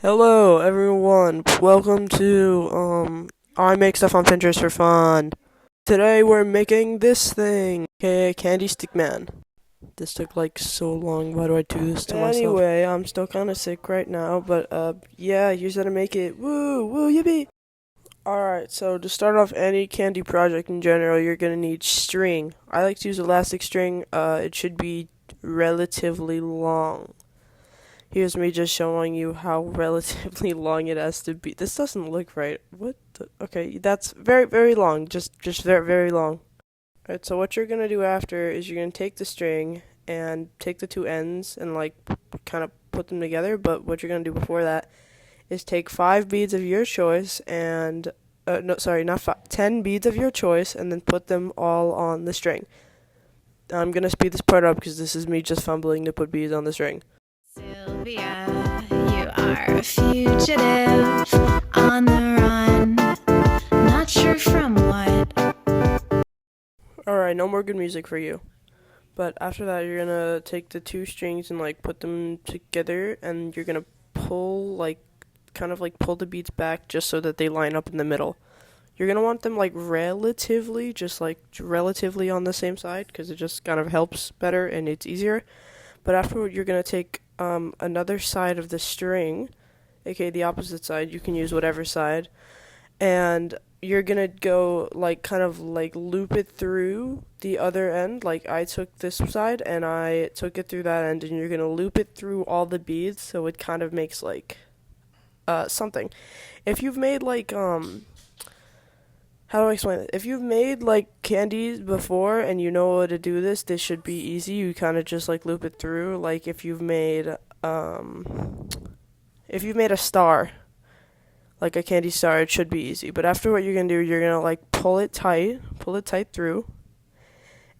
Hello, everyone. Welcome to I make stuff on Pinterest for fun. Today we're making this thing, okay, Kandi Stick-Man. This took like so long. Why do I do this to myself? Anyway, I'm still kind of sick right now, but yeah, here's how to make it. Woo, woo, yippee! Alright, so to start off any candy project in general, you're gonna need string. I like to use elastic string. It should be relatively long. Here's me just showing you how relatively long it has to be. This doesn't look right. What the? Okay, that's very, very long. Just very, very long. Alright, so what you're gonna do after is you're gonna take the string and take the two ends and like kind of put them together. But what you're gonna do before that is take 5 beads of your choice and no, sorry, not 5, 10 beads of your choice, and then put them all on the string. I'm gonna speed this part up because this is me just fumbling to put beads on the string. Sylvia, you are a fugitive on the run, not sure from what. Alright, no more good music for you. But after that, you're gonna take the two strings and like put them together, and you're gonna pull kind of like pull the beads back just so that they line up in the middle. You're gonna want them like relatively on the same side because it just kind of helps better and it's easier. But afterward, you're gonna take another side of the string, aka the opposite side. You can use whatever side, and you're gonna go like kind of like loop it through the other end. Like I took this side and I took it through that end, and you're gonna loop it through all the beads so it kind of makes like something. If you've made like how do I explain it? If you've made like candies before and you know how to do this, this should be easy. You kind of just like loop it through. Like if you've made a star, like a candy star, it should be easy. But after, what you're gonna do, you're gonna like pull it tight through,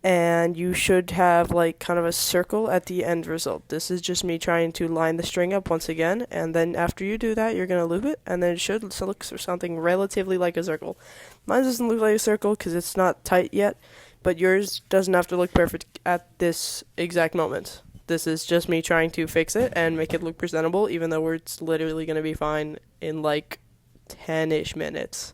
and you should have like kind of a circle at the end result. This is just me trying to line the string up once again, and then after you do that, you're gonna loop it, and then it should look for something relatively like a circle. Mine doesn't look like a circle because it's not tight yet, but yours doesn't have to look perfect at this exact moment. This is just me trying to fix it and make it look presentable, even though it's literally gonna be fine in like 10-ish minutes.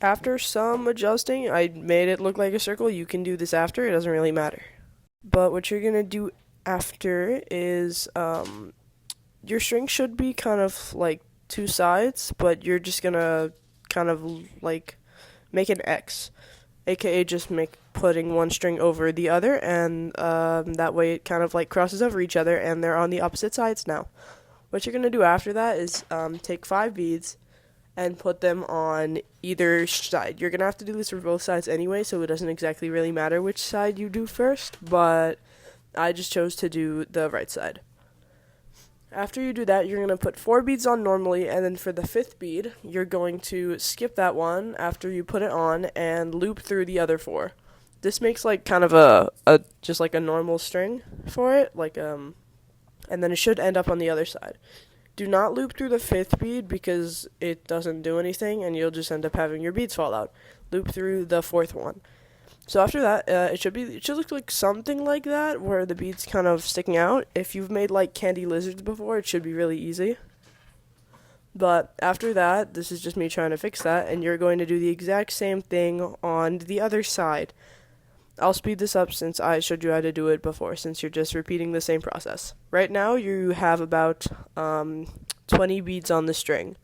After some adjusting, I made it look like a circle. You can do this after, it doesn't really matter. But what you're gonna do after is your string should be kind of like two sides, but you're just gonna kind of like make an X, aka just make putting one string over the other, and that way it kind of like crosses over each other and they're on the opposite sides now. What you're gonna do after that is take 5 beads and put them on either side. You're gonna have to do this for both sides anyway, so it doesn't exactly really matter which side you do first, but I just chose to do the right side. After you do that, you're gonna put 4 beads on normally, and then for the 5th bead, you're going to skip that one after you put it on and loop through the other 4. This makes like kind of a just like a normal string for it, like and then it should end up on the other side. Do not loop through the 5th bead because it doesn't do anything and you'll just end up having your beads fall out. Loop through the 4th one. So after that, it should look like something like that, where the beads kind of sticking out. If you've made like candy lizards before, it should be really easy. But after that, this is just me trying to fix that, and you're going to do the exact same thing on the other side. I'll speed this up since I showed you how to do it before, since you're just repeating the same process. Right now, you have about 20 beads on the string.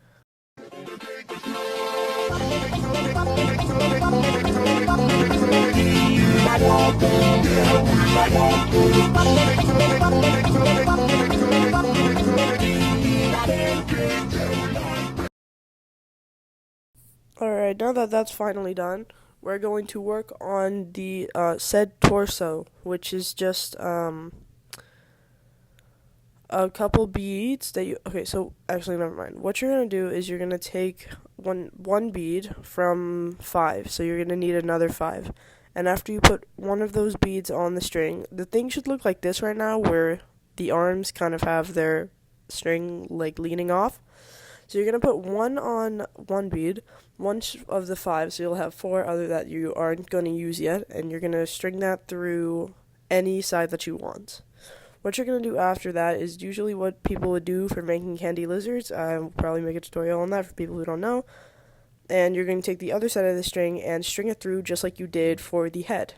Alright, now that that's finally done, we're going to work on the said torso, which is just a couple beads that you. Okay, so actually, never mind. What you're gonna do is you're gonna take one bead from 5, so you're gonna need another 5. And after you put one of those beads on the string, the thing should look like this right now, where the arms kind of have their string like leaning off. So you're going to put one on one bead, one of the five, so you'll have four other that you aren't going to use yet, and you're going to string that through any side that you want. What you're going to do after that is usually what people would do for making candy lizards. I'll probably make a tutorial on that for people who don't know. And you're going to take the other side of the string and string it through just like you did for the head,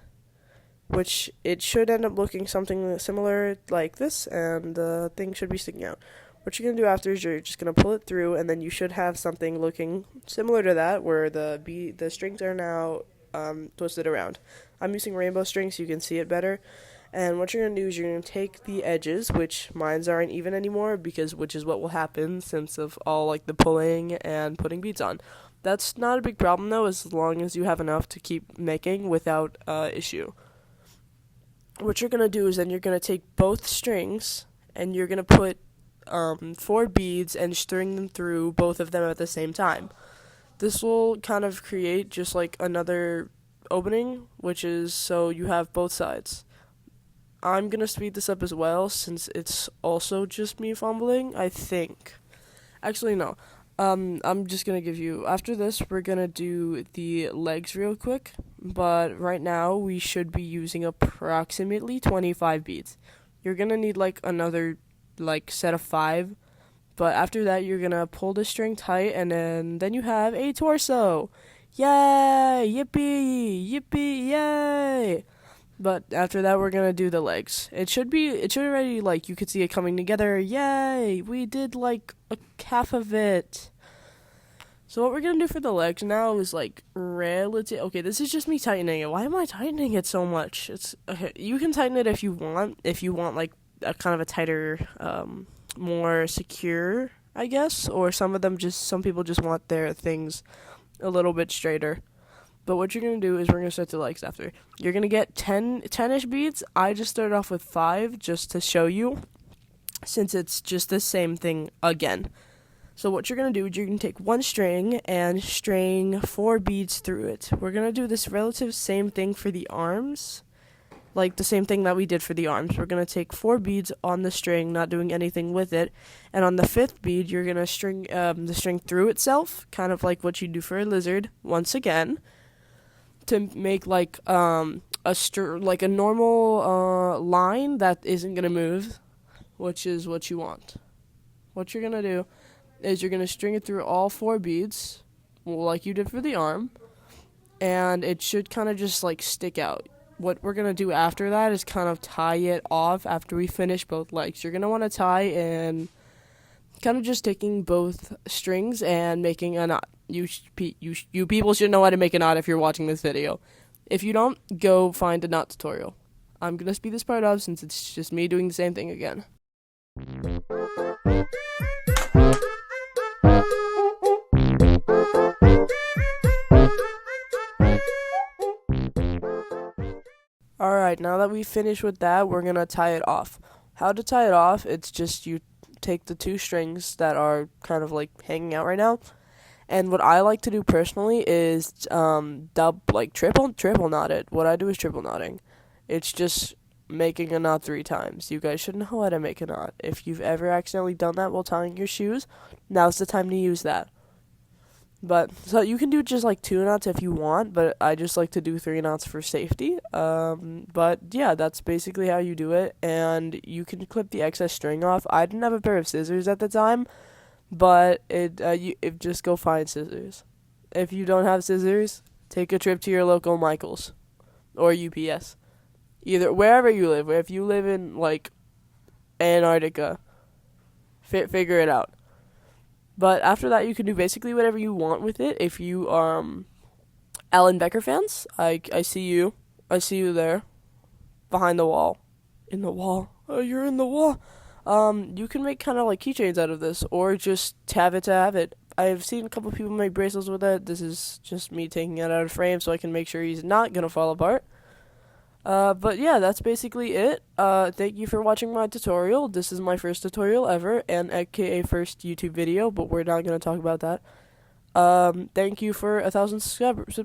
which it should end up looking something similar like this, and the thing should be sticking out. What you're going to do after is you're just going to pull it through, and then you should have something looking similar to that, where the strings are now twisted around. I'm using rainbow strings so you can see it better. And what you're going to do is you're going to take the edges, which mines aren't even anymore, which is what will happen since of all like the pulling and putting beads on. That's not a big problem though, as long as you have enough to keep making without issue. What you're going to do is then you're going to take both strings and you're going to put 4 beads and string them through both of them at the same time. This will kind of create just like another opening, which is so you have both sides. I'm going to speed this up as well since it's also just me fumbling, I think. Actually, no. I'm just going to give you, after this, we're going to do the legs real quick. But right now, we should be using approximately 25 beads. You're going to need like another set of 5. But after that, you're going to pull the string tight and then you have a torso. Yay! Yippee! Yippee! Yay! But after that, we're gonna do the legs. It should already, you could see it coming together. Yay! We did, a half of it. So what we're gonna do for the legs now is, relative. Okay, this is just me tightening it. Why am I tightening it so much? It's okay. You can tighten it if you want. If you want, a kind of a tighter, more secure, I guess. Or some people just want their things a little bit straighter. But what you're going to do is we're going to start the legs after. You're going to get 10-ish beads. I just started off with 5 just to show you, since it's just the same thing again. So what you're going to do is you're going to take one string and string 4 beads through it. We're going to do this relative same thing for the arms, like the same thing that we did for the arms. We're going to take 4 beads on the string, not doing anything with it. And on the 5th bead, you're going to string the string through itself, kind of like what you do for a lizard, once again, to make a normal line that isn't gonna move, which is what you want. What you're gonna do is you're gonna string it through all 4 beads, like you did for the arm, and it should kind of just stick out. What we're gonna do after that is kind of tie it off after we finish both legs. You're gonna want to tie in, kind of just taking both strings and making a knot. You people should know how to make a knot if you're watching this video. If you don't, go find a knot tutorial. I'm going to speed this part up since it's just me doing the same thing again. Alright, now that we finished with that, we're going to tie it off. How to tie it off, it's just you take the 2 strings that are kind of hanging out right now. And what I like to do personally is triple knot it. What I do is triple knotting. It's just making a knot 3 times. You guys should know how to make a knot. If you've ever accidentally done that while tying your shoes, now's the time to use that. But so you can do just 2 knots if you want, but I just like to do 3 knots for safety. But yeah, that's basically how you do it, and you can clip the excess string off. I didn't have a pair of scissors at the time, but just go find scissors. If you don't have scissors, take a trip to your local Michaels or UPS, either wherever you live. If you live in Antarctica, figure it out. But after that, you can do basically whatever you want with it. If you are Alan Becker fans, I see you. I see you there, behind the wall. In the wall. Oh, you're in the wall. You can make kind of keychains out of this, or just have it to have it. I've seen a couple people make bracelets with it. This is just me taking it out of frame so I can make sure he's not gonna fall apart. But yeah, that's basically it. Thank you for watching my tutorial. This is my first tutorial ever, and aka first YouTube video, but we're not gonna talk about that. Thank you for 1,000 subscribers.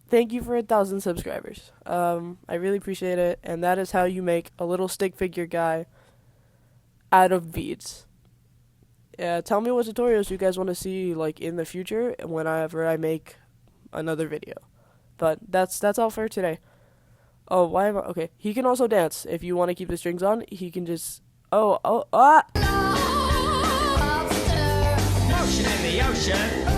Thank you for 1,000 subscribers. I really appreciate it, and that is how you make a little stick figure guy out of beads. Tell me what tutorials you guys want to see like in the future whenever I make another video. But that's all for today. Oh, why am I okay? He can also dance. If you want to keep the strings on, he can just oh oh ah. Motion in the ocean.